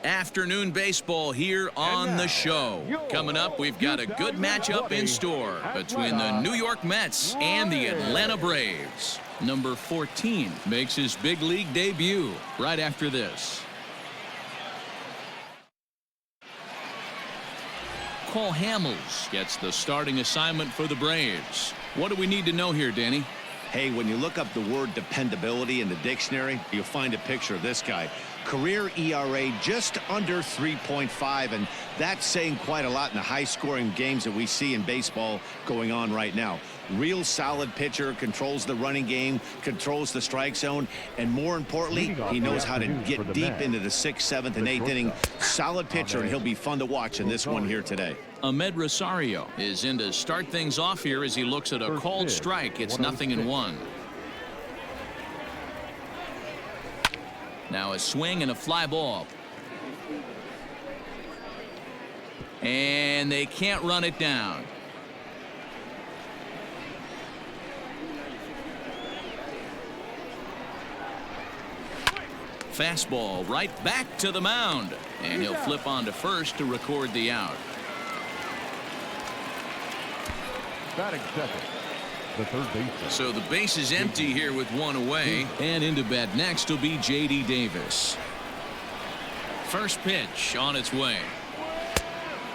Afternoon baseball here on the show. Coming up, we've got a good matchup in store between the New York Mets and the Atlanta Braves. Number 14 makes his big league debut right after this. Cole Hamels gets the starting assignment for the Braves. What do we need to know here, Danny? Hey, when you look up the word dependability in the dictionary, you'll find a picture of this guy. Career ERA just under 3.5, and that's saying quite a lot in the high-scoring games that we see in baseball going on right now. Real solid pitcher, controls the running game, controls the strike zone, and more importantly, he knows how to get deep into the 6th, 7th, and 8th inning. Solid pitcher, and he'll be fun to watch in this one here today. Ahmed Rosario is in to start things off here as he looks at a called strike. It's 0-1. Now a swing and a fly ball. And they can't run it down. Fastball right back to the mound. And he'll flip on to first to record the out. Batting second, the third baseman. So the base is empty here with one away. And into bat next will be J.D. Davis. First pitch on its way.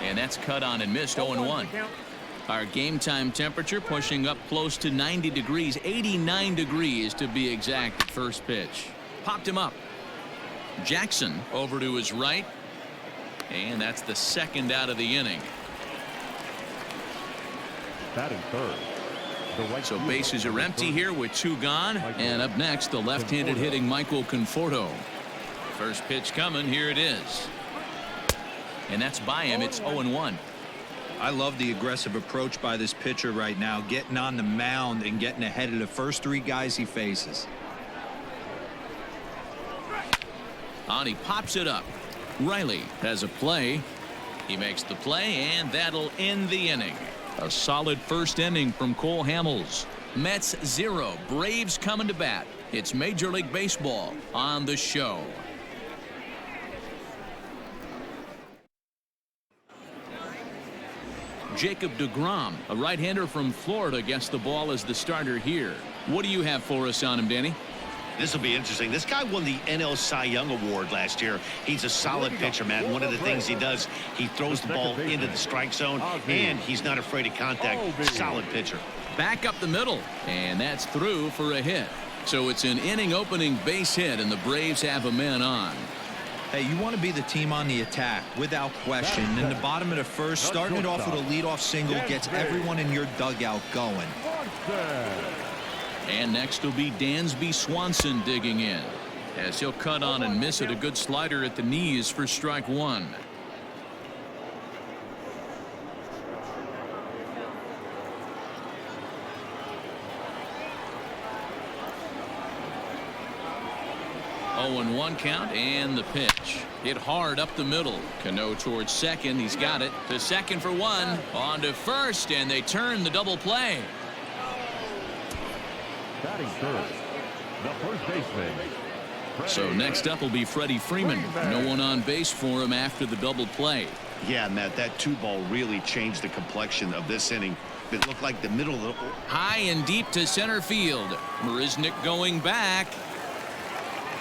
And that's cut on and missed. 0-1. Our game time temperature pushing up close to 90 degrees. 89 degrees to be exact at first pitch. Popped him up. Jackson over to his right. And that's the second out of the inning. Batting third. So bases are empty here with two gone. And up next, the left-handed hitting Michael Conforto. First pitch coming. Here it is. And that's by him. It's 0-1. I love the aggressive approach by this pitcher right now, getting on the mound and getting ahead of the first three guys he faces. On he pops it up. Riley has a play. He makes the play, and that'll end the inning. A solid first inning from Cole Hamels. Mets 0, Braves coming to bat. It's Major League Baseball on the show. Jacob deGrom, a right-hander from Florida, gets the ball as the starter here. What do you have for us on him, Danny? This will be interesting. This guy won the NL Cy Young Award last year. He's a solid pitcher, man. One of the things he does, he throws the ball into the strike zone, and he's not afraid of contact. Solid pitcher. Back up the middle, and that's through for a hit. So it's an inning-opening base hit, and the Braves have a man on. Hey, you want to be the team on the attack, without question. In the bottom of the first, starting it off with a leadoff single gets everyone in your dugout going. And next will be Dansby Swanson digging in, as he'll cut on and miss it. A good slider at the knees for strike one. Oh, and 1 count, and the pitch hit hard up the middle. Cano towards second. He's got it to second for one. On to first, and they turn the double play. Batting third, the first baseman. So next up will be Freddie Freeman. No one on base for him after the double play. Yeah, Matt, that 2-ball really changed the complexion of this inning. It looked like the middle of the... High and deep to center field. Mariznick going back.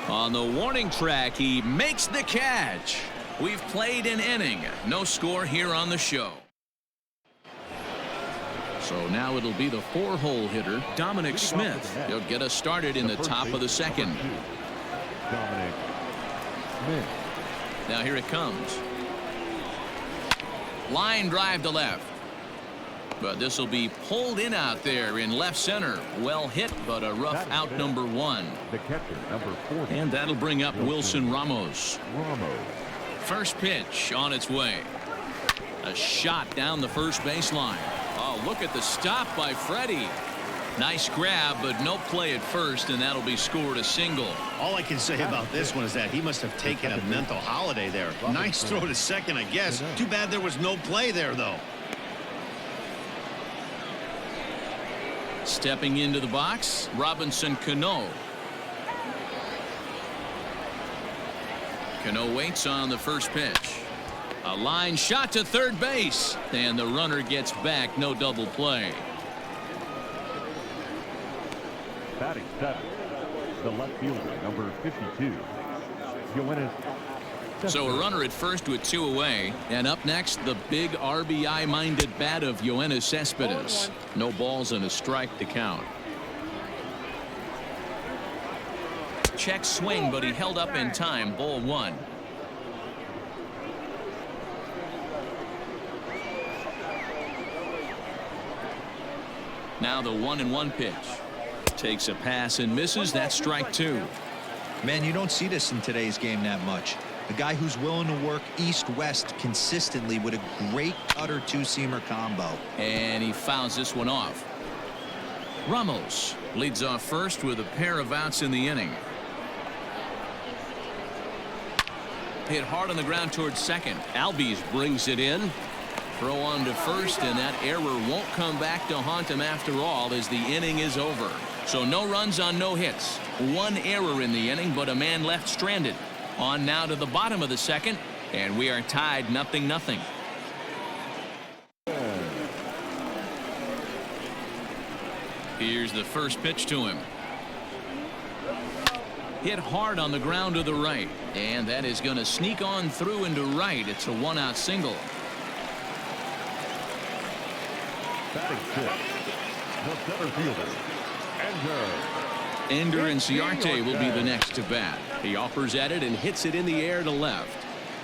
On the warning track, he makes the catch. We've played an inning. No score here on the show. So now it'll be the 4-hole hitter, Dominic Smith. He'll get us started in the top of the second. Dominic Smith. Now here it comes. Line drive to left. But this will be pulled in out there in left center. Well hit, but a rough out number 1. The catcher, number 40. And that'll bring up Wilson Ramos. Ramos. First pitch on its way. A shot down the first baseline. Oh, look at the stop by Freddie. Nice grab, but no play at first, and that'll be scored a single. All I can say about this one is that he must have taken a mental holiday there. Nice throw to second, I guess. Too bad there was no play there, though. Stepping into the box, Robinson Cano. Cano waits on the first pitch. A line shot to third base, and the runner gets back. No double play. Batting seventh, the left fielder, number 52, Yoenis. So a runner at first with 2 away, and up next the big RBI-minded bat of Yoenis Cespedes. No balls and a strike to count. Check swing, but he held up in time. Ball 1. Now the 1-1 pitch. Takes a pass and misses. That's strike 2. Man, you don't see this in today's game that much. A guy who's willing to work east-west consistently with a great cutter two-seamer combo. And he fouls this one off. Ramos leads off first with a pair of outs in the inning. Hit hard on the ground towards second. Albies brings it in. Throw on to first, and that error won't come back to haunt him after all as the inning is over. So no runs on no hits. 1 error in the inning, but a man left stranded. On now to the bottom of the second, and we are tied 0-0. Here's the first pitch to him. Hit hard on the ground to the right, and that is going to sneak on through into right. It's a 1-out single. Batting sixth, the center fielder, Ender Inciarte will be the next to bat. He offers at it and hits it in the air to left.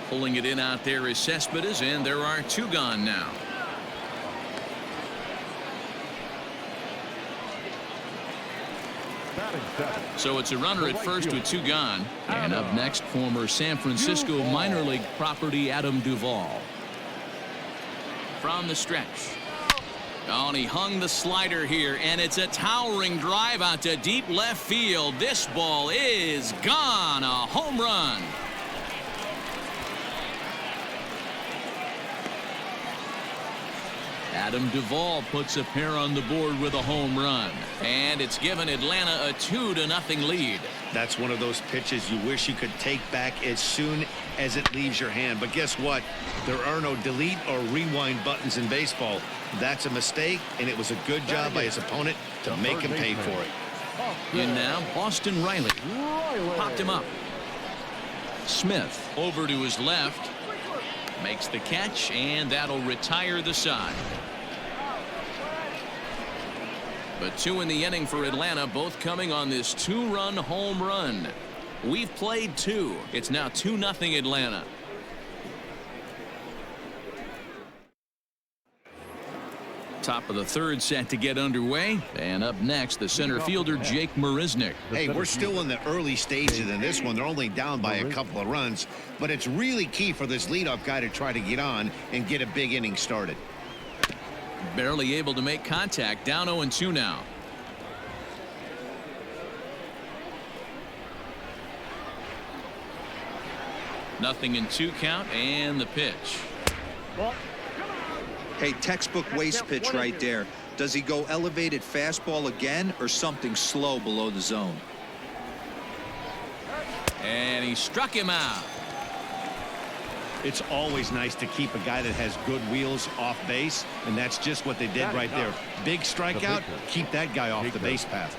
Pulling it in out there is Cespedes, and there are 2 gone now. So it's a runner at first with 2 gone. And up next, former San Francisco minor league property Adam Duvall. From the stretch. Oh, and he hung the slider here, and it's a towering drive out to deep left field. This ball is gone. A home run. Adam Duvall puts a pair on the board with a home run, and it's given Atlanta a 2-0 lead. That's one of those pitches you wish you could take back as soon as it leaves your hand. But guess what? There are no delete or rewind buttons in baseball. That's a mistake, and it was a good job by his opponent to make him pay for it. In now, Austin Riley. Popped him up. Smith over to his left. Makes the catch, and that'll retire the side. But 2 in the inning for Atlanta, both coming on this 2-run home run. We've played 2. It's now 2-0 Atlanta. Top of the third set to get underway. And up next, the center fielder, Jake Mariznick. Hey, we're still in the early stages in this one. They're only down by a couple of runs. But it's really key for this leadoff guy to try to get on and get a big inning started. Barely able to make contact. Down 0-2 now. Nothing in 2 count, and the pitch. Hey, textbook waste pitch right there. Does he go elevated fastball again or something slow below the zone? And he struck him out. It's always nice to keep a guy that has good wheels off base, and that's just what they did right there. Big strikeout, keep that guy off the base path.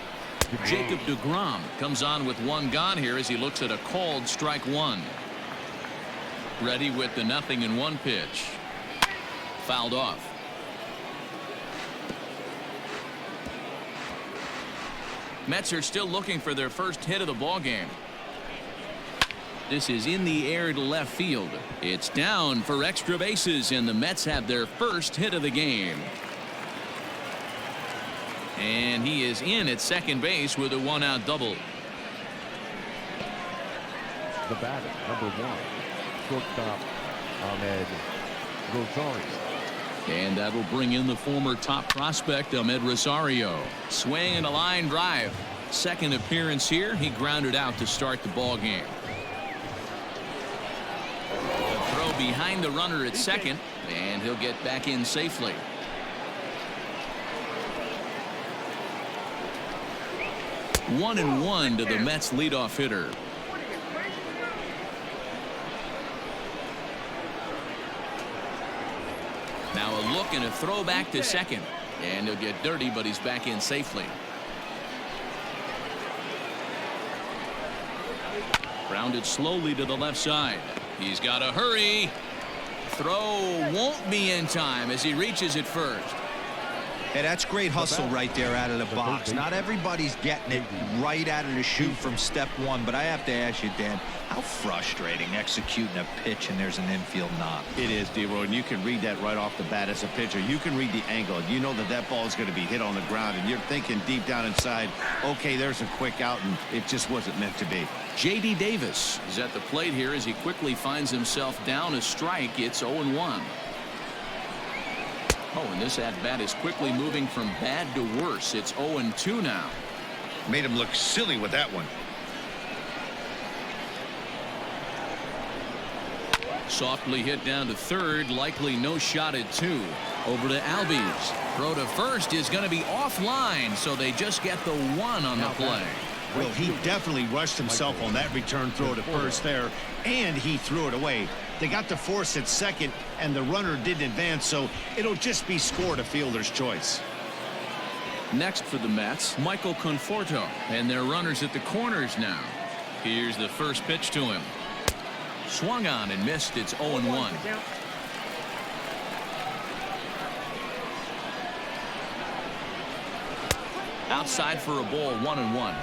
Jacob deGrom comes on with 1 gone here as he looks at a called strike 1. Ready with the 0-1 pitch. Fouled off. Mets are still looking for their first hit of the ball game. This is in the air to left field. It's down for extra bases, and the Mets have their first hit of the game. And he is in at second base with a 1-out double. The batter, number 1, shortstop Ahmed Rosario. And that'll bring in the former top prospect, Ahmed Rosario. Swing and a line drive. Second appearance here. He grounded out to start the ball game. The throw behind the runner at second, and he'll get back in safely. One and one to the Mets leadoff hitter. Now a look and a throw back to second. And he'll get dirty, but he's back in safely. Grounded slowly to the left side. He's got to hurry. Throw won't be in time as he reaches it first. Hey, that's great hustle right there out of the box. Not everybody's getting it right out of the chute from step one, but I have to ask you, Dan, how frustrating executing a pitch and there's an infield knock. It is, D-Roy, and you can read that right off the bat as a pitcher. You can read the angle. You know that that ball is going to be hit on the ground, and you're thinking deep down inside, okay, there's a quick out, and it just wasn't meant to be. J.D. Davis is at the plate here as he quickly finds himself down a strike. It's 0-1. Oh, and this at-bat is quickly moving from bad to worse. It's 0-2 now. Made him look silly with that one. Softly hit down to third. Likely no shot at two. Over to Albies. Throw to first is going to be offline, so they just get the one on the play. Well, he definitely rushed himself on that return throw to first there, and he threw it away. They got the force at second, and the runner didn't advance, so it'll just be scored a fielder's choice. Next for the Mets, Michael Conforto, and their runners at the corners now. Here's the first pitch to him. Swung on and missed. It's 0-1. Outside for a ball, 1-1.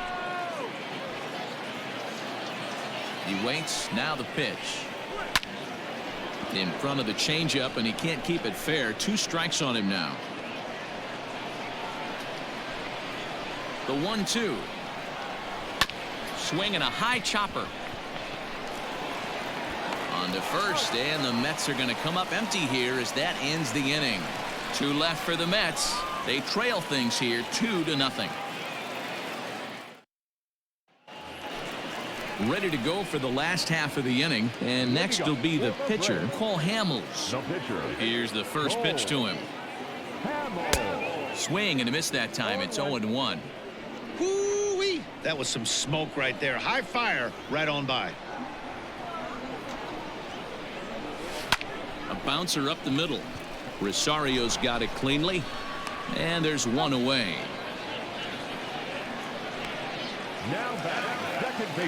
He waits. Now the pitch. In front of the changeup, and he can't keep it fair. 2 strikes on him now. The 1-2. Swing and a high chopper. On to first, and the Mets are going to come up empty here as that ends the inning. 2 left for the Mets. They trail things here 2-0. Ready to go for the last half of the inning, and next will be the pitcher, Cole Hamels. Here's the first pitch to him. Swing and a miss that time. It's 0-1. Woo-wee! That was some smoke right there. High fire right on by. A bouncer up the middle. Rosario's got it cleanly, and there's one away.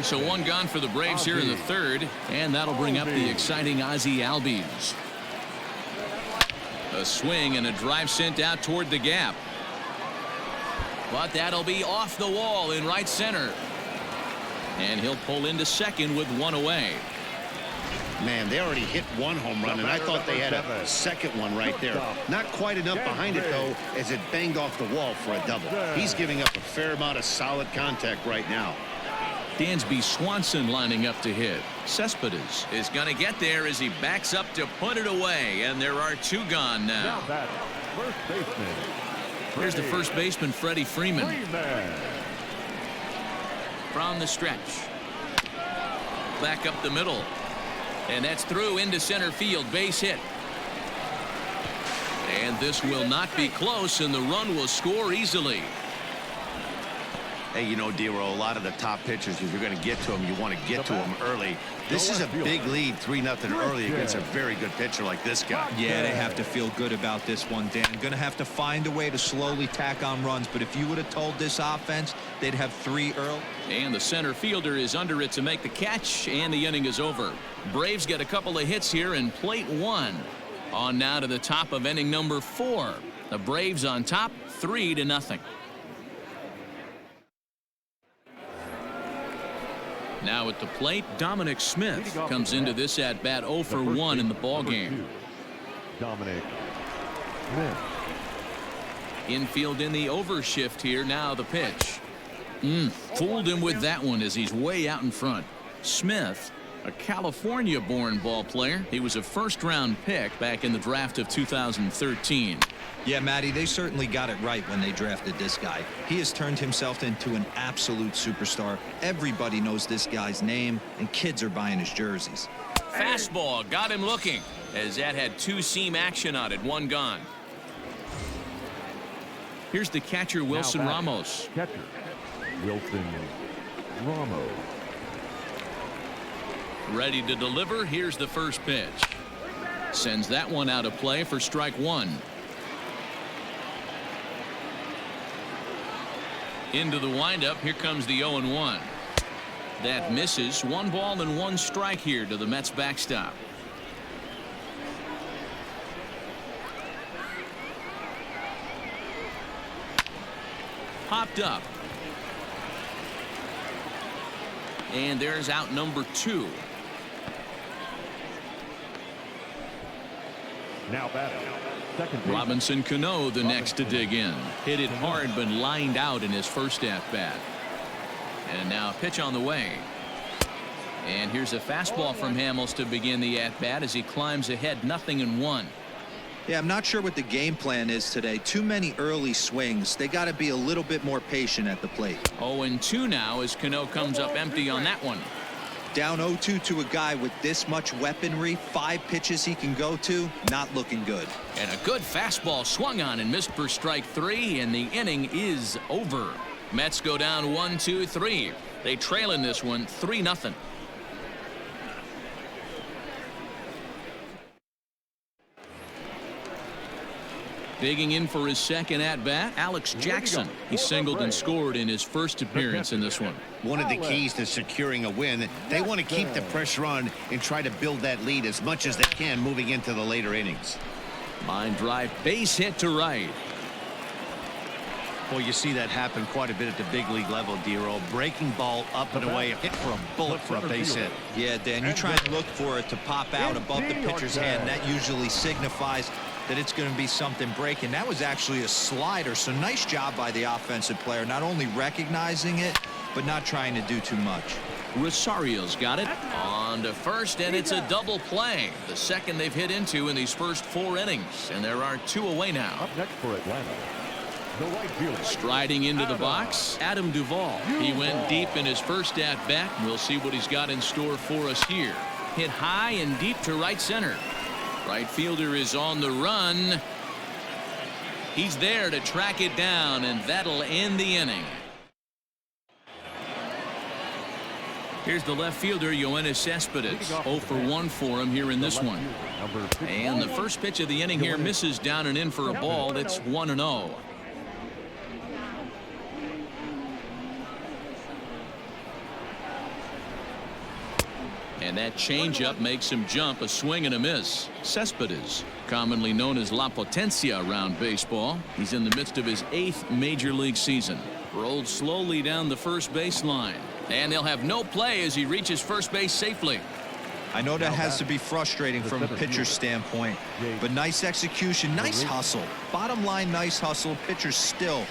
So one gone for the Braves here in the third, and that'll bring up the exciting Ozzie Albies. A swing and a drive sent out toward the gap. But that'll be off the wall in right center. And he'll pull into second with one away. Man, they already hit 1 home run, and I thought they had a second one right there. Not quite enough behind it, though, as it banged off the wall for a double. He's giving up a fair amount of solid contact right now. Dansby Swanson lining up to hit. Cespedes is going to get there as he backs up to put it away, and there are 2 gone now. Here's the first baseman, Freddie Freeman. From the stretch. Back up the middle. And that's through into center field. Base hit. And this will not be close, and the run will score easily. Hey, you know, D-Roll, a lot of the top pitchers, if you're going to get to them, you want to get to them early. This is a big lead, 3-0 early against a very good pitcher like this guy. Yeah, they have to feel good about this one, Dan. Going to have to find a way to slowly tack on runs, but if you would have told this offense they'd have 3 early. And the center fielder is under it to make the catch, and the inning is over. Braves get a couple of hits here in plate 1. On now to the top of inning number 4. The Braves on top, 3-0. Now at the plate, Dominic Smith comes into this at bat 0 for 1 in the ball game. Dominic Smith. Infield in the overshift here. Now the pitch. Fooled him with that one as he's way out in front. Smith, a California-born ball player. He was a first-round pick back in the draft of 2013. Yeah, Matty, they certainly got it right when they drafted this guy. He has turned himself into an absolute superstar. Everybody knows this guy's name, and kids are buying his jerseys. Fastball got him looking, as that had 2-seam action on it. 1 gone. Here's the catcher, Wilson Ramos. Catcher, Wilson Ramos. Ready to deliver. Here's the first pitch. Sends that one out of play for strike one. Into the windup. Here comes the 0-1. That misses. 1 ball and 1 strike here to the Mets backstop. Popped up. And there's out number 2. Now batting. Second base. Robinson Cano the next to dig in. Hit it hard but lined out in his first at bat. And now a pitch on the way. And here's a fastball from Hamels to begin the at bat as he climbs ahead 0-1. Yeah, I'm not sure what the game plan is today. Too many early swings. They got to be a little bit more patient at the plate. 0-2 now as Cano comes up empty on that one. Down 0-2 to a guy with this much weaponry, 5 pitches he can go to, not looking good. And a good fastball swung on and missed for strike 3, and the inning is over. Mets go down 1-2-3. They trail in this one 3-0. Digging in for his second at-bat, Alex Jackson. He singled and scored in his first appearance in this one. One of the keys to securing a win, they want to keep the pressure on and try to build that lead as much as they can moving into the later innings. Line drive, base hit to right. Well, you see that happen quite a bit at the big league level, Dero. Breaking ball up and away, a hit for a bullet for a base hit. Yeah, Dan, you try and look for it to pop out above the pitcher's hand. That usually signifies that it's going to be something breaking. That was actually a slider, so nice job by the offensive player, not only recognizing it, but not trying to do too much. Rosario's got it on to first, and it's a double play. The second they've hit into in these first 4 innings, and there are 2 away now. Up next for Atlanta, the right fielder. Striding into the box, Adam Duvall. He went deep in his first at-bat. We'll see what he's got in store for us here. Hit high and deep to right center. Right fielder is on the run. He's there to track it down, and that'll end the inning. Here's the left fielder, Yoenis Cespedes. 0 for 1 for him here in this one. And the first pitch of the inning here misses down and in for a ball. That's 1-0. And that changeup makes him jump. A swing and a miss. Cespedes, commonly known as La Potencia around baseball. He's in the midst of his 8th major league season. Rolled slowly down the first baseline. And they'll have no play as he reaches first base safely. I know that has to be frustrating from a pitcher's standpoint, but nice execution, nice hustle. Bottom line, nice hustle. Pitcher's still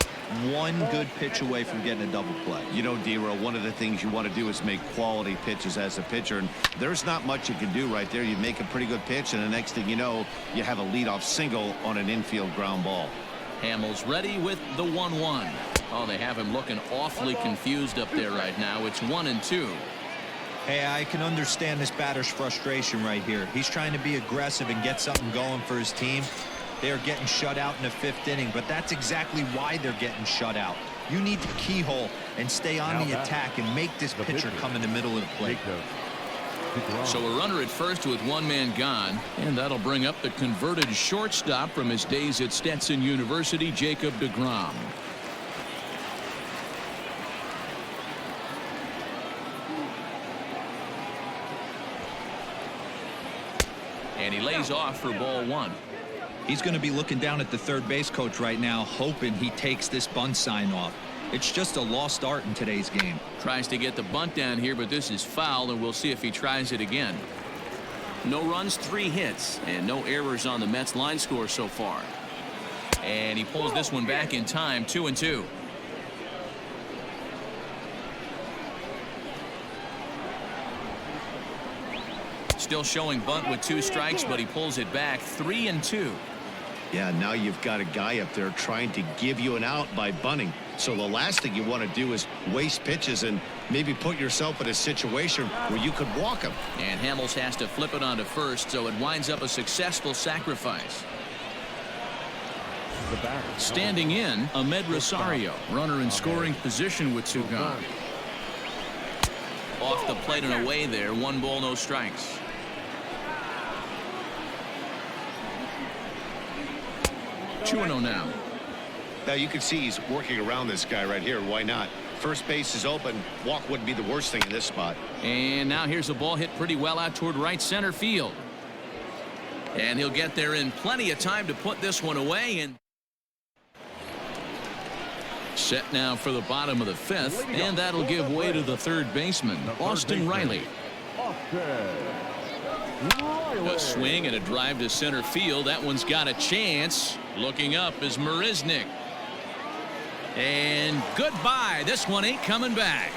1 good pitch away from getting a double play. You know, Dero, one of the things you want to do is make quality pitches as a pitcher, and there's not much you can do right there. You make a pretty good pitch, and the next thing you know, you have a leadoff single on an infield ground ball. Hamels ready with the 1-1. Oh, they have him looking awfully confused up there right now. It's 1-2. Hey, I can understand this batter's frustration right here. He's trying to be aggressive and get something going for his team. They are getting shut out in the 5th inning, but that's exactly why they're getting shut out. You need to keyhole and stay on the attack and make this pitcher come in the middle of the plate. So a runner at first with 1 man gone, and that'll bring up the converted shortstop from his days at Stetson University, Jacob deGrom. And he lays off for ball 1. He's going to be looking down at the third base coach right now, hoping he takes this bunt sign off. It's just a lost art in today's game. Tries to get the bunt down here, but this is foul, and we'll see if he tries it again. No runs, 3 hits, and no errors on the Mets line score so far. And he pulls this one back in time, 2-2. Still showing bunt with 2 strikes, but he pulls it back, 3-2. Yeah, now you've got a guy up there trying to give you an out by bunting. So the last thing you want to do is waste pitches and maybe put yourself in a situation where you could walk him. And Hamels has to flip it onto first, so it winds up a successful sacrifice. Standing in, Ahmed Rosario, runner in scoring position with 2 gone. Off the plate and away there, 1 ball, no strikes. 2-0 now. Now you can see he's working around this guy right here. Why not? First base is open. Walk wouldn't be the worst thing in this spot. And now here's a ball hit pretty well out toward right center field. And he'll get there in plenty of time to put this one away. And set now for the bottom of the fifth, and that'll give way to the third baseman, Austin Riley. A swing and a drive to center field. That one's got a chance. Looking up is Mariznick. And goodbye. This one ain't coming back.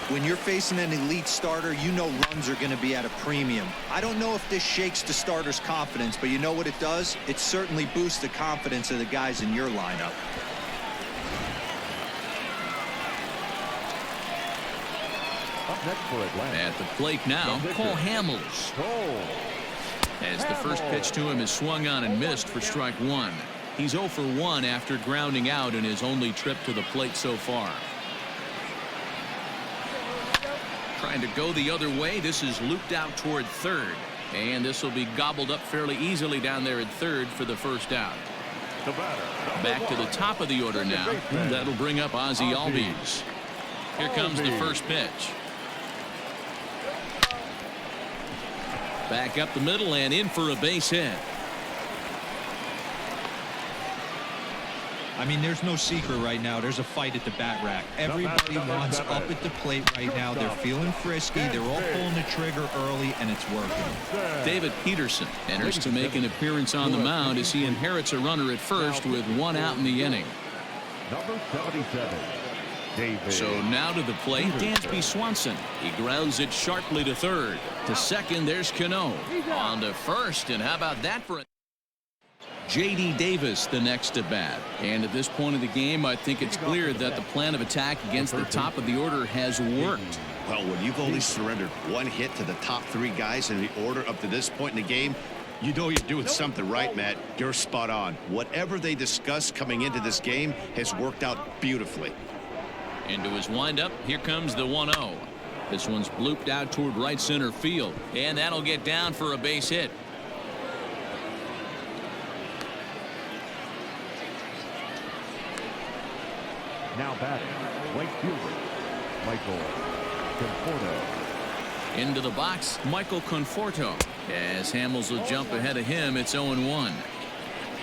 When you're facing an elite starter, you know runs are going to be at a premium. I don't know if this shakes the starter's confidence, but you know what it does? It certainly boosts the confidence of the guys in your lineup. Up next for Atlanta. At the plate now, Cole Hamels. As the first pitch to him is swung on and missed for strike one. He's 0 for 1 after grounding out in his only trip to the plate so far. Trying to go the other way. This is looped out toward third. And this will be gobbled up fairly easily down there at third for the first out. Back to the top of the order now. That'll bring up Ozzie Albies. Here comes the first pitch. Back up the middle and in for a base hit. I mean, there's no secret right now. There's a fight at the bat rack. Everybody wants up at the plate right now. They're feeling frisky. They're all pulling the trigger early, and it's working. David Peterson enters to make an appearance on the mound as he inherits a runner at first with 1 out in the inning. Number 77. David. So now to the plate, Dansby Swanson. He grounds it sharply to third. To second, there's Cano. On to first, and how about that for a J.D. Davis the next to bat. And at this point of the game, I think it's clear that the plan of attack against the top of the order has worked. Well, when you've only surrendered 1 hit to the top 3 guys in the order up to this point in the game, you know you're doing something right, Matt. You're spot on. Whatever they discussed coming into this game has worked out beautifully. Into his windup, here comes the 1-0. This one's blooped out toward right center field, and that'll get down for a base hit. Now batting, right fielder, Michael Conforto. Into the box, Michael Conforto. As Hamels will jump ahead of him, it's 0-1.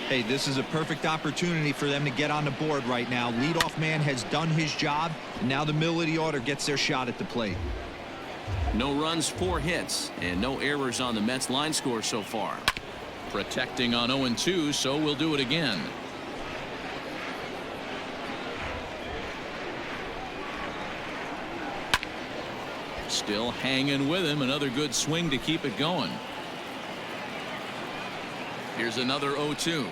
Hey, this is a perfect opportunity for them to get on the board right now. Leadoff man has done his job, and now the middle of the order gets their shot at the plate. No runs, 4 hits, and no errors on the Mets line score so far. Protecting on 0-2, so we'll do it again. Still hanging with him. Another good swing to keep it going. Here's another 0-2.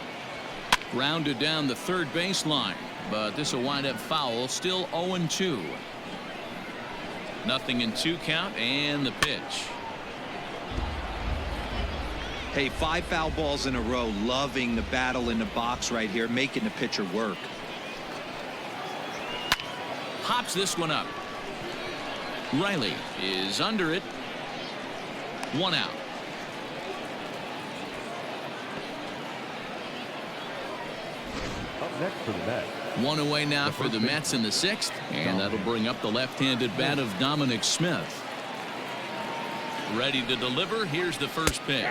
Grounded down the third baseline, but this will wind up foul. Still 0-2. Nothing in 2 count, and the pitch. Hey, 5 foul balls in a row. Loving the battle in the box right here, making the pitcher work. Hops this one up. Riley is under it. 1 out. Up next for the Mets. 1 away now for the Mets in the 6th, and that'll bring up the left-handed bat of Dominic Smith. Ready to deliver. Here's the first pitch.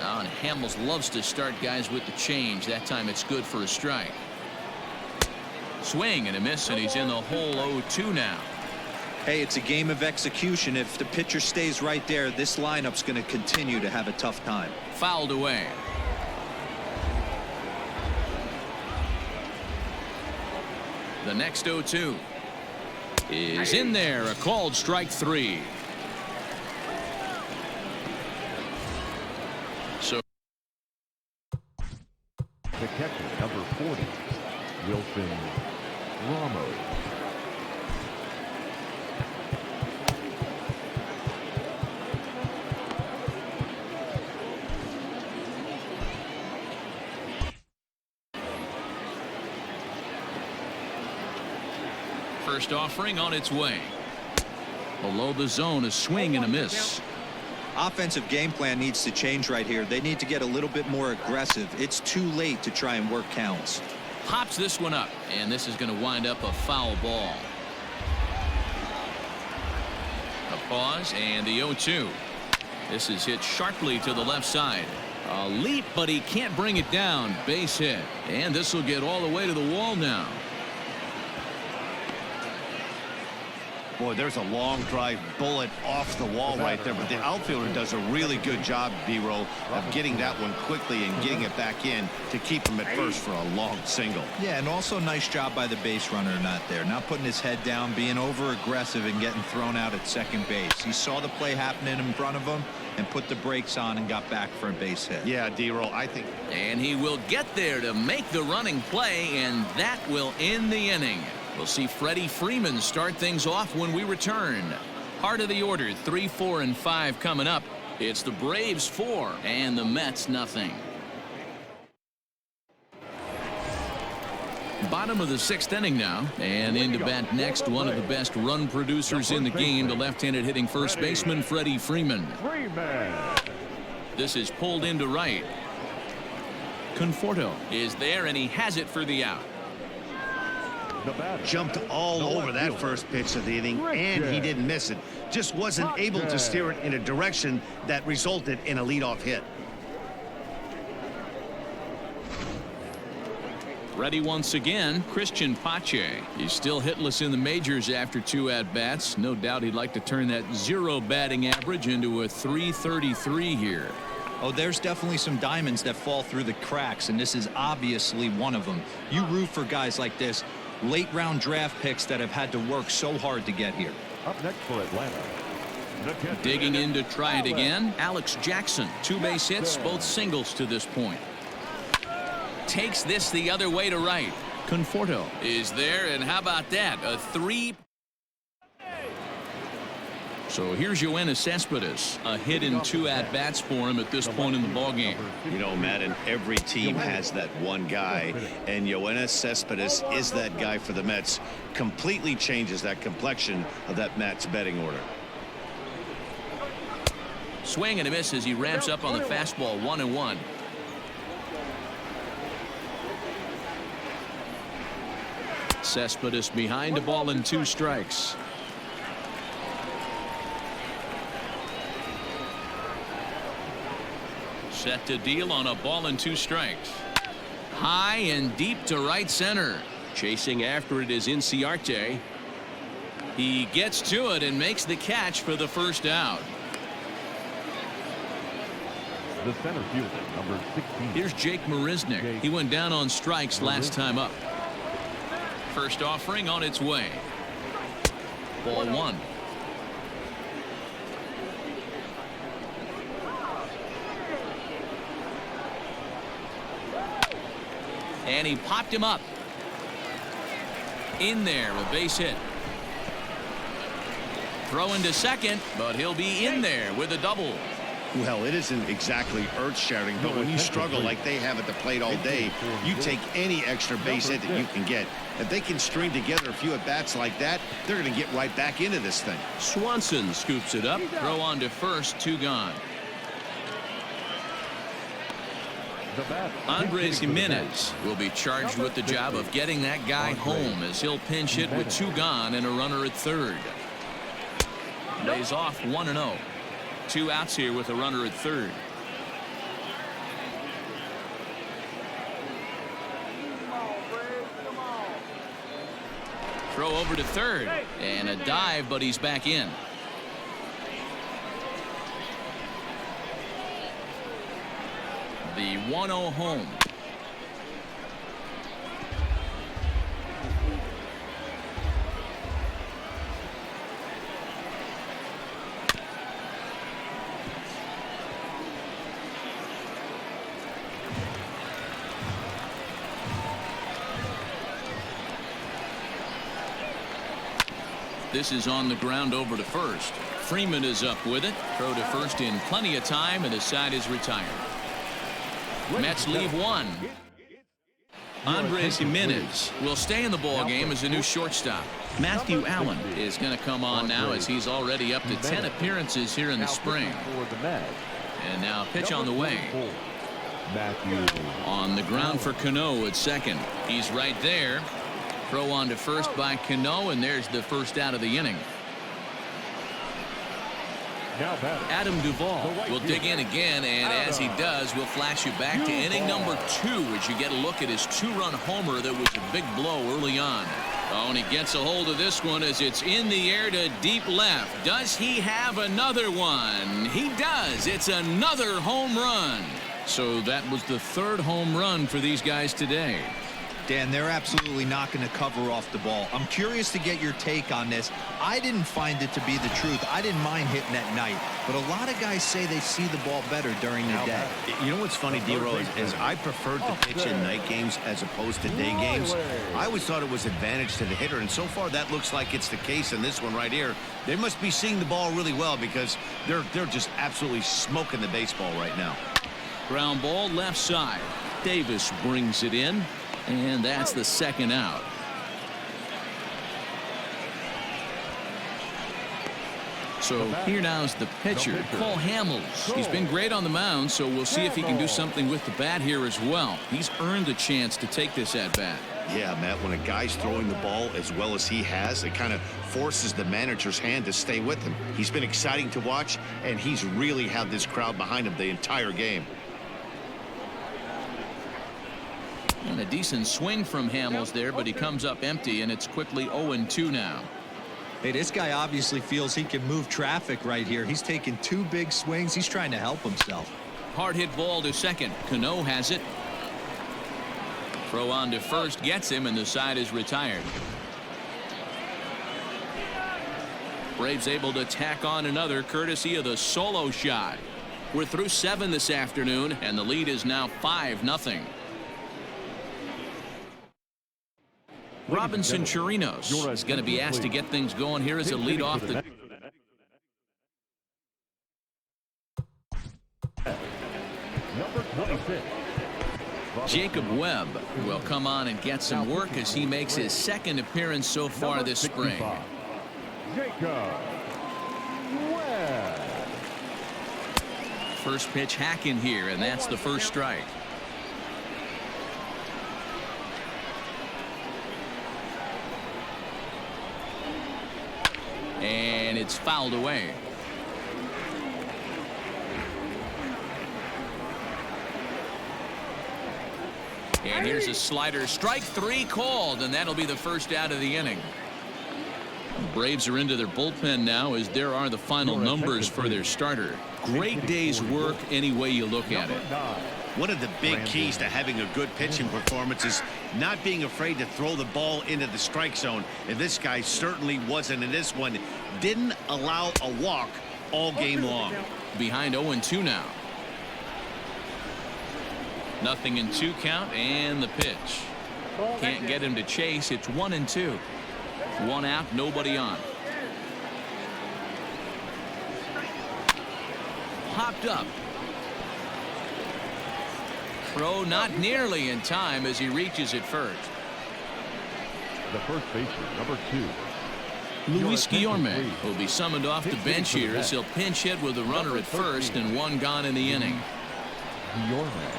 And Hamels loves to start guys with the change. That time it's good for a strike. Swing and a miss, and he's in the hole. 0-2 now. Hey, it's a game of execution. If the pitcher stays right there, this lineup's going to continue to have a tough time. Fouled away. The next 0-2 is in there. A called strike 3. So The catcher, number 40, Wilson Ramos. first offering on its way. Below the zone, a swing and a miss. Offensive game plan needs to change right here. They need to get a little bit more aggressive. It's too late to try and work counts. Pops this one up, and this is going to wind up a foul ball. A pause, and the 0-2. This is hit sharply to the left side. A leap, but he can't bring it down. Base hit, and this will get all the way to the wall now. Boy, there's a long drive bullet off the wall right there, but the outfielder does a really good job, B-Roll, of getting that one quickly and getting it back in to keep him at first for a long single. Yeah, and also nice job by the base runner not there. Not putting his head down, being over aggressive and getting thrown out at second base. He saw the play happening in front of him and put the brakes on and got back for a base hit. Yeah, D-Roll, I think. And he will get there to make the running play, and that will end the inning. We'll see Freddie Freeman start things off when we return. Heart of the order, 3, 4, and 5 coming up. It's the Braves 4 and the Mets nothing. Bottom of the 6th inning now, and in to bat next, one of the best run producers in the game, the left-handed hitting first baseman Freddie Freeman. This is pulled into right. Conforto is there, and he has it for the out. Jumped all over that first pitch of the inning, and he didn't miss it. Just wasn't able to steer it in a direction that resulted in a leadoff hit. Ready once again, Christian Pache. He's still hitless in the majors after 2 at-bats. No doubt he'd like to turn that 0 batting average into a .333 here. Oh, there's definitely some diamonds that fall through the cracks, and this is obviously one of them. You root for guys like this. Late round draft picks that have had to work so hard to get here. Up next for Atlanta. Digging in to try it again, Alex Jackson. 2 base hits, both singles to this point. Takes this the other way to right. Conforto is there, and how about that? A 3. So here's Yoenis Cespedes, a hit in 2 at-bats for him at this point in the ballgame. You know, Madden, every team has that one guy, and Yoenis Cespedes is that guy for the Mets. Completely changes that complexion of that Mets betting order. Swing and a miss as he ramps up on the fastball, 1-1. Cespedes behind a ball and 2 strikes. Set to deal on a ball and 2 strikes. High and deep to right center. Chasing after it is Inciarte. He gets to it and makes the catch for the first out. The center fielder, number 16. Here's Jake Mariznick. He went down on strikes last time up. First offering on its way. Ball 1. And he popped him up. In there, a base hit. Throw into second, but he'll be in there with a double. Well, it isn't exactly earth-shattering, but when you struggle like they have at the plate all day, you take any extra base hit that you can get. If they can string together a few at-bats like that, they're going to get right back into this thing. Swanson scoops it up. Throw on to first, 2 gone. Andres Jimenez will be charged with the job of getting that guy home as he'll pinch hit with 2 gone and a runner at third. Lays off 1-0. 2 outs here with a runner at third. Throw over to third and a dive, but he's back in. The 1-0 home. This is on the ground over to first. Freeman is up with it. Throw to first in plenty of time, and his side is retired. Mets leave 1. Andres Jimenez will stay in the ball game as a new shortstop. Matthew Allen is going to come on now as he's already up to 10 appearances here in the spring. And now pitch on the way. On the ground for Cano at second. He's right there. Throw on to first by Cano, and there's the first out of the inning. Adam Duvall will dig in again, and as he does, we'll flash you back to inning number 2 as you get a look at his 2-run homer that was a big blow early on. Oh, and he gets a hold of this one as it's in the air to deep left. Does he have another one? He does. It's another home run. So that was the 3rd home run for these guys today. Dan, they're absolutely not going to cover off the ball. I'm curious to get your take on this. I didn't find it to be the truth. I didn't mind hitting at night, but a lot of guys say they see the ball better during the day. You know what's funny, D-Row, is I preferred to pitch in night games as opposed to day games. I always thought it was advantage to the hitter, and so far that looks like it's the case in this one right here. They must be seeing the ball really well because they're just absolutely smoking the baseball right now. Ground ball left side. Davis brings it in. And that's the 2nd out. So here now is the pitcher, Cole Hamels. He's been great on the mound, so we'll see if he can do something with the bat here as well. He's earned a chance to take this at bat. Yeah, Matt, when a guy's throwing the ball as well as he has, it kind of forces the manager's hand to stay with him. He's been exciting to watch, and he's really had this crowd behind him the entire game. And a decent swing from Hamels there, but he comes up empty, and it's quickly 0-2 now. Hey, this guy obviously feels he can move traffic right here. He's taking 2 big swings. He's trying to help himself. Hard hit ball to second. Cano has it. Throw on to first gets him, and the side is retired. Braves able to tack on another courtesy of the solo shot. We're through 7 this afternoon, and the lead is now 5-0. Robinson Chirinos is going to be asked to get things going here as a lead off the. Number 26. Jacob Webb will come on and get some work as he makes his 2nd appearance so far this spring. Jacob Webb. First pitch hacking here, and that's the first strike. And it's fouled away. And here's a slider. Strike 3 called, and that'll be the first out of the inning. Braves are into their bullpen now as there are the final numbers for their starter. Great day's work any way you look at it. One of the big keys to having a good pitching performance is not being afraid to throw the ball into the strike zone. And this guy certainly wasn't in this one. Didn't allow a walk all game long. Behind 0-2 now. Nothing in 2 count, and the pitch. Can't get him to chase. It's 1-2. 1 out, nobody on. Popped up. Throw not nearly in time as he reaches it first. The first baseman, number 2. Luis Guillorme will be summoned off the bench here as he'll pinch hit with a runner at first and 1 gone in the inning. Guillorme.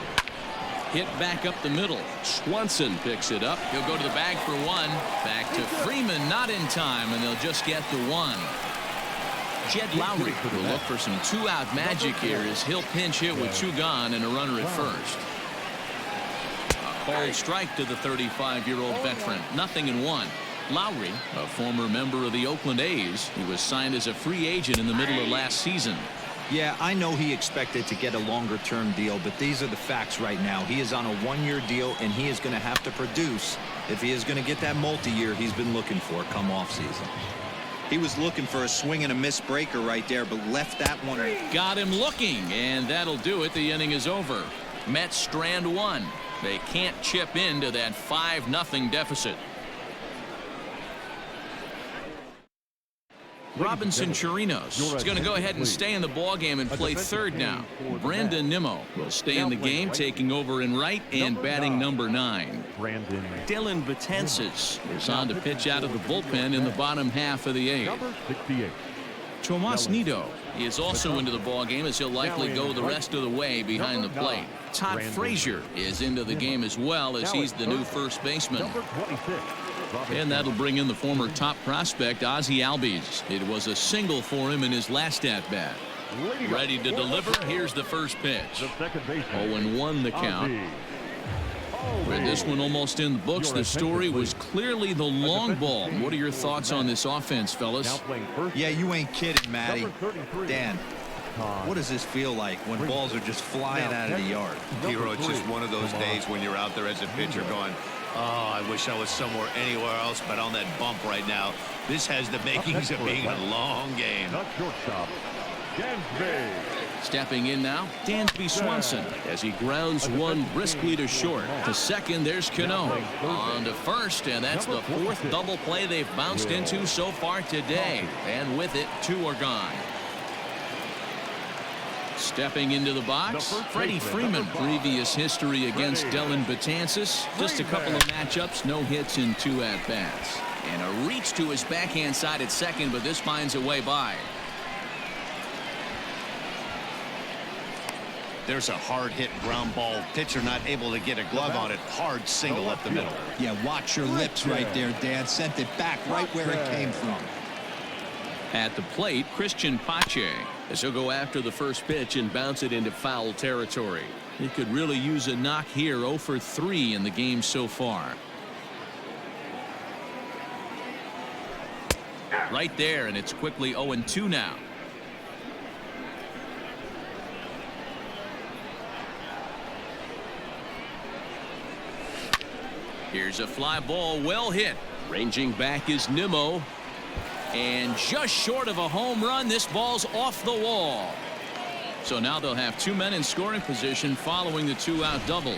Hit back up the middle. Swanson picks it up. He'll go to the bag for 1. Back to Freeman, not in time, and they'll just get the 1. Jed Lowry will look for some 2-out magic here as he'll pinch hit with 2 gone and a runner at first. A called strike to the 35-year-old veteran. 0-1. Lowry, a former member of the Oakland A's, he was signed as a free agent in the middle of last season. Yeah, I know he expected to get a longer-term deal, but these are the facts right now. He is on a 1-year deal, and he is going to have to produce if he is going to get that multi-year he's been looking for come off season. He was looking for a swing and a miss breaker right there, but left that one. Got him looking, and that'll do it. The inning is over. Mets strand 1. They can't chip into that 5-0 deficit. Robinson Chirinos is going to go ahead and stay in the ball game and play third now. Brandon Nimmo will stay in the game, taking over in right and batting number 9. Dylan Betances is on to pitch out of the bullpen in the bottom half of the 8th. Tomas Nido is also into the ball game, as he'll likely go the rest of the way behind the plate. Todd Frazier is into the game as well, as he's the new first baseman. And that'll bring in the former top prospect, Ozzie Albies. It was a single for him in his last at-bat. Ready to deliver. Here's the first pitch. 0-1 the count. With this one almost in the books, the story was clearly the long ball. What are your thoughts on this offense, fellas? Yeah, you ain't kidding, Matty. Dan, what does this feel like when balls are just flying out of the yard? Hero, it's just one of those days when you're out there as a pitcher going, oh, I wish I was somewhere anywhere else but on that bump right now. This has the makings of being a long game. Stepping in now, Dansby Swanson, as he grounds one briskly to short. To second, there's Cano. On to first, and that's the 4th double play they've bounced into so far today. And with it, 2 are gone. Stepping into the box, Freddie Freeman. Previous history against Dylan Betances. Just a couple of matchups, no hits in 2 at-bats. And a reach to his backhand side at second, but this finds a way by. There's a hard hit ground ball. Pitcher not able to get a glove on it. Hard single up the middle. Yeah, watch your lips right there, Dan. Sent it back right where it came from. At the plate, Christian Pache, as he'll go after the first pitch and bounce it into foul territory. He could really use a knock here. 0 for 3 in the game so far. Right there, and it's quickly 0-2 now. Here's a fly ball, well hit. Ranging back is Nimmo. And just short of a home run, this ball's off the wall. So now they'll have 2 men in scoring position following the 2-out double.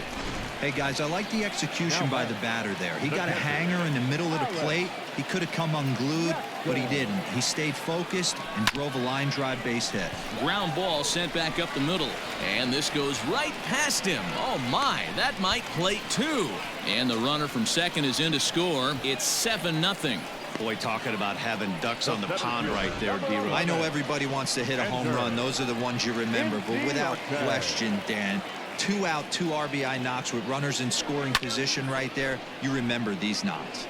Hey, guys, I like the execution by the batter there. He got a hanger in the middle of the plate. He could have come unglued, but he didn't. He stayed focused and drove a line drive base hit. Ground ball sent back up the middle. And this goes right past him. Oh, my. That might plate 2. And the runner from second is in to score. It's 7-0. Boy, talking about having ducks on the pond right there, D-Row. I know everybody wants to hit a home run. Those are the ones you remember. But without question, Dan, 2 out, 2 RBI knocks with runners in scoring position right there. You remember these knocks.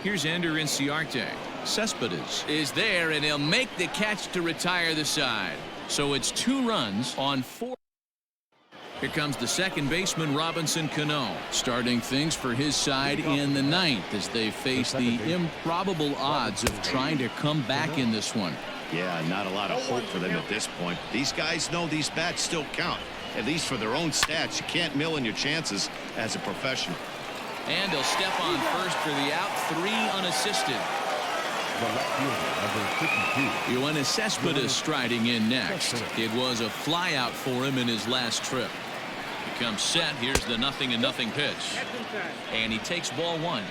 Here's Ender Inciarte. Cespedes is there, and he'll make the catch to retire the side. So it's 2 runs on 4. Here comes the second baseman, Robinson Cano, starting things for his side in the 9th as they face the improbable odds of trying to come back in this one. Yeah, not a lot of hope for them at this point. These guys know these bats still count, at least for their own stats. You can't mill in your chances as a professional. And he'll step on first for the out, 3 unassisted. Yoenis Cespedes striding in next. It was a flyout for him in his last trip. He comes set. Here's the 0-0 pitch. And he takes ball 1.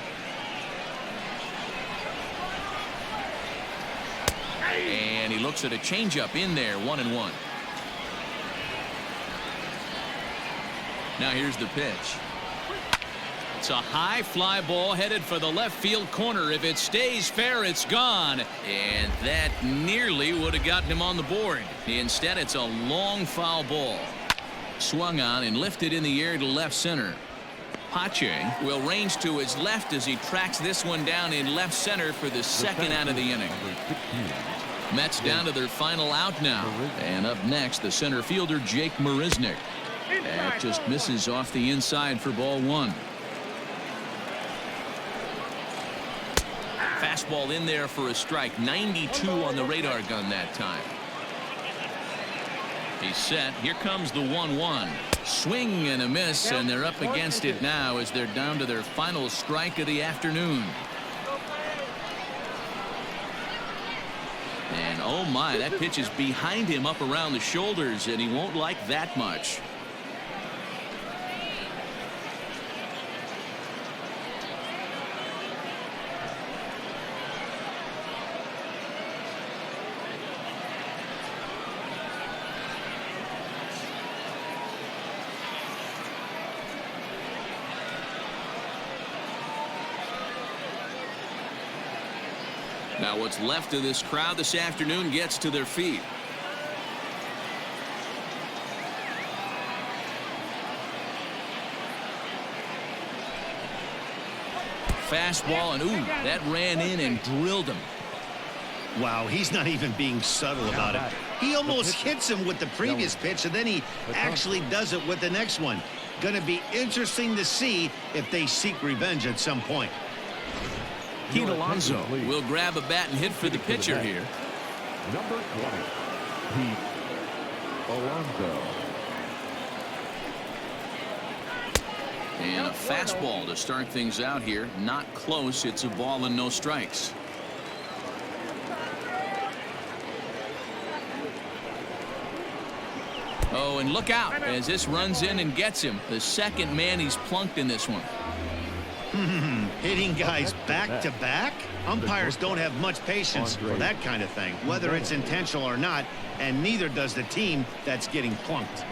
And he looks at a changeup in there, 1-1. Now here's the pitch. It's a high fly ball headed for the left field corner. If it stays fair, it's gone. And that nearly would have gotten him on the board. Instead, it's a long foul ball. Swung on and lifted in the air to left center. Pache will range to his left as he tracks this one down in left center for the second out of the inning. Mets down to their final out now. And up next, the center fielder, Jake Mariznick. That just misses off the inside for ball 1. Fastball in there for a strike. 92 on the radar gun that time. He's set. Here comes the 1-1. Swing and a miss, and they're up against it now as they're down to their final strike of the afternoon. And oh my, that pitch is behind him up around the shoulders, and he won't like that much. Now what's left of this crowd this afternoon gets to their feet. Fastball, and ooh, that ran in and drilled him. Wow, he's not even being subtle about it. He almost hits him with the previous pitch, and then he actually does it with the next one. Going to be interesting to see if they seek revenge at some point. Pete Alonso will grab a bat and hit for the pitcher here. Number 20, Pete Alonso. And a fastball to start things out here. Not close. It's a ball and no strikes. Oh, and look out as this runs in and gets him. The second man he's plunked in this one. Hitting guys back to back? Umpires don't have much patience for that kind of thing, whether it's intentional or not, and neither does the team that's getting plunked.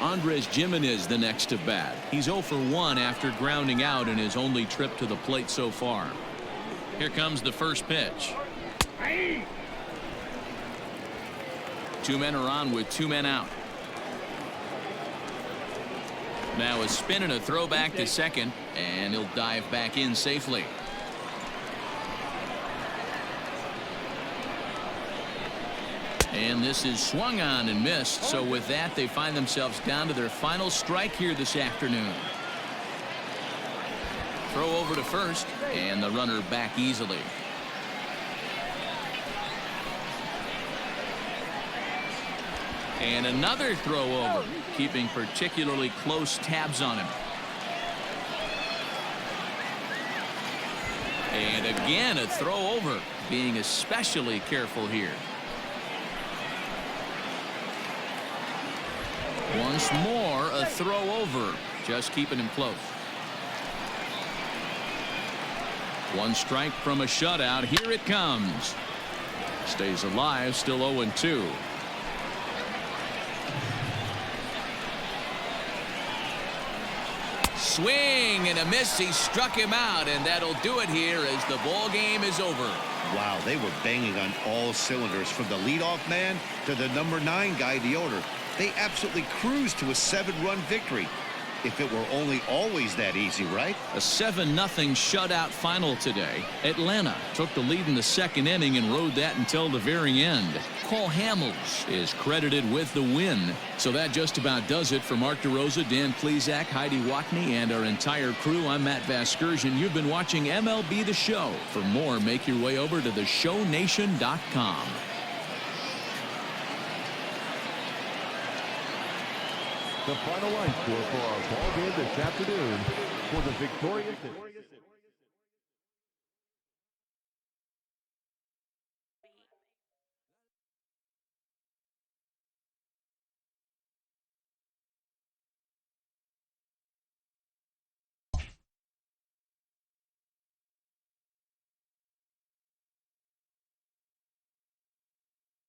Andres Gimenez the next to bat. He's 0 for 1 after grounding out in his only trip to the plate so far. Here comes the first pitch. 2 men are on with 2 men out. Now a spin and a throw back to second, and he'll dive back in safely. And this is swung on and missed. So with that, they find themselves down to their final strike here this afternoon. Throw over to first, and the runner back easily. And another throw over, keeping particularly close tabs on him. And again, a throw over, being especially careful here. Once more, a throw over, just keeping him close. 1 strike from a shutout. Here it comes. Stays alive, still 0-2. Swing and a miss. He struck him out, and that'll do it here as the ball game is over. Wow, they were banging on all cylinders, from the leadoff man to the number 9 guy, the order. They absolutely cruised to a 7-run victory. If it were only always that easy, right? A 7-0 shutout final today. Atlanta took the lead in the second inning and rode that until the very end. Cole Hamels is credited with the win. So that just about does it. For Mark DeRosa, Dan Plesac, Heidi Watney, and our entire crew, I'm Matt Vasgersian. You've been watching MLB The Show. For more, make your way over to theshownation.com. The final line score for our ball game this afternoon for the victorious